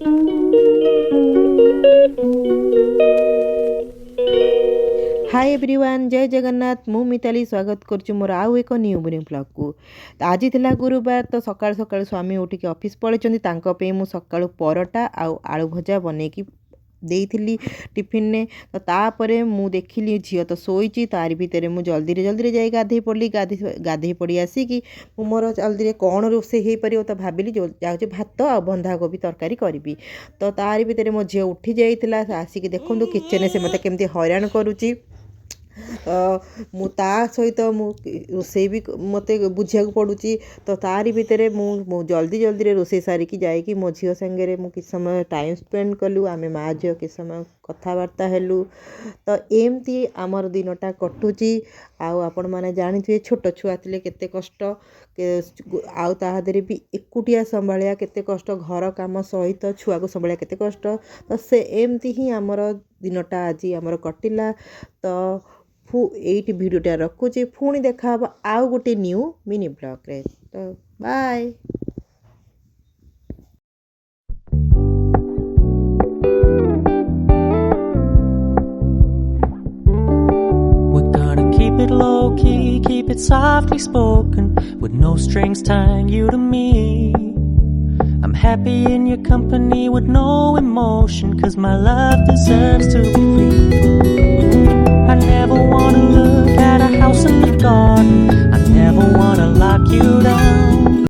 Hi everyone, जय जगन्नाथ। मु मिताली स्वागत करुच्ची मोर आउ एक न्यू मॉर्निंग ब्लॉग को। तो आज थिला गुरुवार, तो सकाळ सकाळ स्वामी उठिक ऑफिस पळेचंदी। तांको पे मु सकाळु परोटा आउ आलू भजा बनेकी देइथिली टिफिन ने। तो तापरे मु देखिली झियो तो सोईची, तारि भितरे मु जल्दी जाई गाधेई पड़ली। गाधेई पड़ी आसिकी मु मोर जल्दी कौन रोषेई हेई परियो तो भाबिली जाउची भात आ बंधाकोबी तरकारी करबी। तो तारि भितरे मो झियो उठी जाइतिला। आसिकी देखंतु किचन से मते केमती हैरान करूची। मु ता सहित रोषेई भी मते बुझिया पड़ुची। तो तारि भितरे मु जल्दी रे रोषेई सारिकी जाइकी मो झियो संगे मु किछ समय टाइम स्पेंड कलु। आमे माँ झियो किछ समय कथबार्ता हेलु। तो एमती आमर दिनटा कटुची। आउ आपण माने जानिथिबे छोट छुआ थिले केते कष्ट, आउ ताहा देरे भी एकुटिया संभालिया केते कष्ट, घर काम सहित छुआ को संभालिया केते कष्ट। तो से एमती ही आमर दिनटा आज आमर कटिला। तो एइटी भिडियोटा रखुची, पुणी देखा हबा आउ गोटे न्यू मिनी ब्लॉग रे। तो bye. We're gonna keep it low key, keep it softly spoken, with no strings tying you to me. I'm happy in your company with no emotion, 'cause my love deserves to be free. I never wanna look at a house in the garden, I never wanna lock you down.